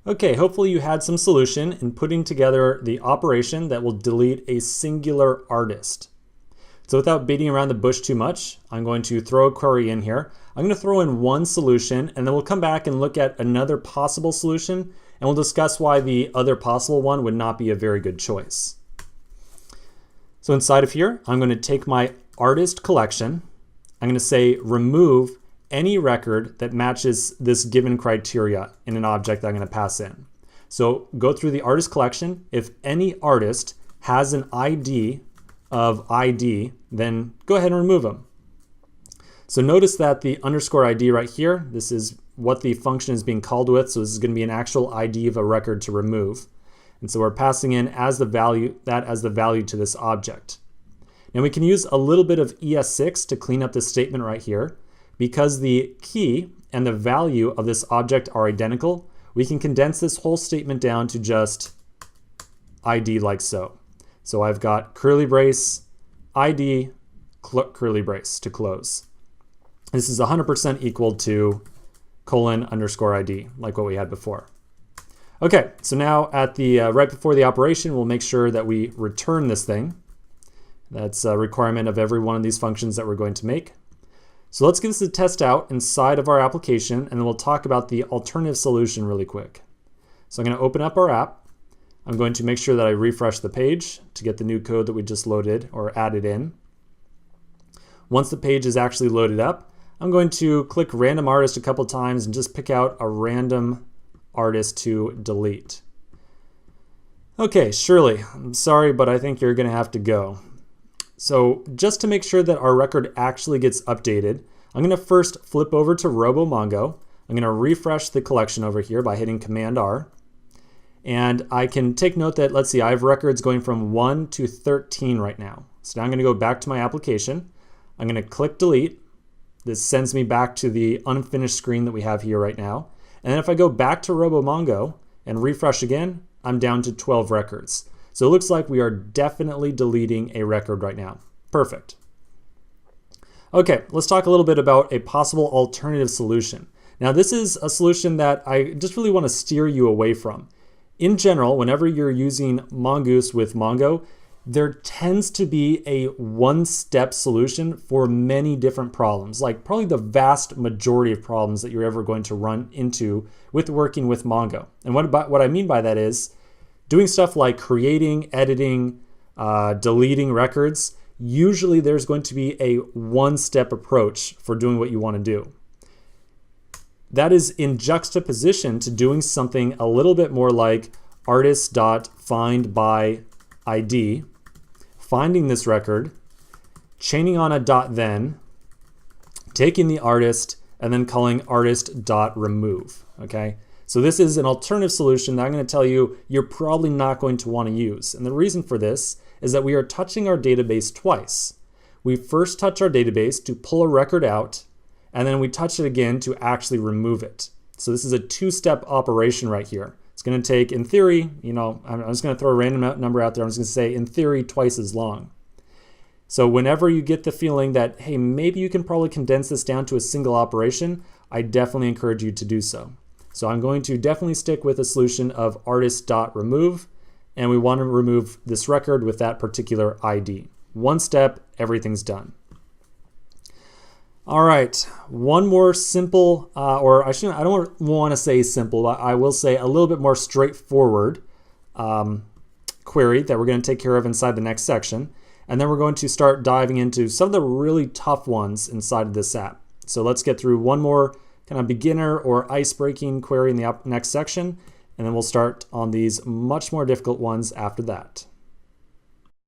Okay, hopefully you had some solution in putting together the operation that will delete a singular artist. So without beating around the bush too much, I'm going to throw a query in here. I'm going to throw in one solution, and then we'll come back and look at another possible solution, and we'll discuss why the other possible one would not be a very good choice. So inside of here, I'm going to take my artist collection. I'm going to say remove any record that matches this given criteria in an object that I'm going to pass in. So go through the artist collection. If any artist has an ID of ID, then go ahead and remove them. So notice that the underscore ID right here, this is what the function is being called with. So this is going to be an actual ID of a record to remove. And so we're passing in as the value, that as the value to this object. Now we can use a little bit of ES6 to clean up this statement right here. Because the key and the value of this object are identical, we can condense this whole statement down to just ID like so. So I've got curly brace, ID, curly brace to close. This is 100% equal to colon underscore ID, like what we had before. Okay, so now at the right before the operation, we'll make sure that we return this thing. That's a requirement of every one of these functions that we're going to make. So let's get this to test out inside of our application, and then we'll talk about the alternative solution really quick. So I'm going to open up our app. I'm going to make sure that I refresh the page to get the new code that we just loaded or added in. Once the page is actually loaded up, I'm going to click random artist a couple times and just pick out a random artist to delete. Okay, Shirley, I'm sorry, but I think you're going to have to go. So just to make sure that our record actually gets updated, I'm going to first flip over to RoboMongo. I'm going to refresh the collection over here by hitting Command R. And I can take note that, let's see, I have records going from 1 to 13 right now. So now I'm going to go back to my application. I'm going to click delete. This sends me back to the unfinished screen that we have here right now. And then if I go back to RoboMongo and refresh again, I'm down to 12 records. So it looks like we are definitely deleting a record right now. Perfect. Okay, let's talk a little bit about a possible alternative solution. Now this is a solution that I just really want to steer you away from. In general, whenever you're using Mongoose with Mongo, there tends to be a one-step solution for many different problems, like probably the vast majority of problems that you're ever going to run into with working with Mongo. And what I mean by that is, doing stuff like creating, editing, deleting records, usually there's going to be a one-step approach for doing what you want to do. That is in juxtaposition to doing something a little bit more like artist.findById, finding this record, chaining on a .then, taking the artist, and then calling artist.remove, okay? So this is an alternative solution that I'm going to tell you you're probably not going to want to use. And the reason for this is that we are touching our database twice. We first touch our database to pull a record out, and then we touch it again to actually remove it. So this is a two-step operation right here. It's going to take, in theory, I'm just going to throw a random number out there. I'm just going to say, in theory, twice as long. So whenever you get the feeling that, hey, maybe you can probably condense this down to a single operation, I definitely encourage you to do so. So I'm going to definitely stick with a solution of artist.remove, and we want to remove this record with that particular ID. One step, everything's done. All right, one more simple, I don't want to say simple, I will say a little bit more straightforward query that we're going to take care of inside the next section. And then we're going to start diving into some of the really tough ones inside of this app. So let's get through one more kind of beginner or ice-breaking query in the next section, and then we'll start on these much more difficult ones after that.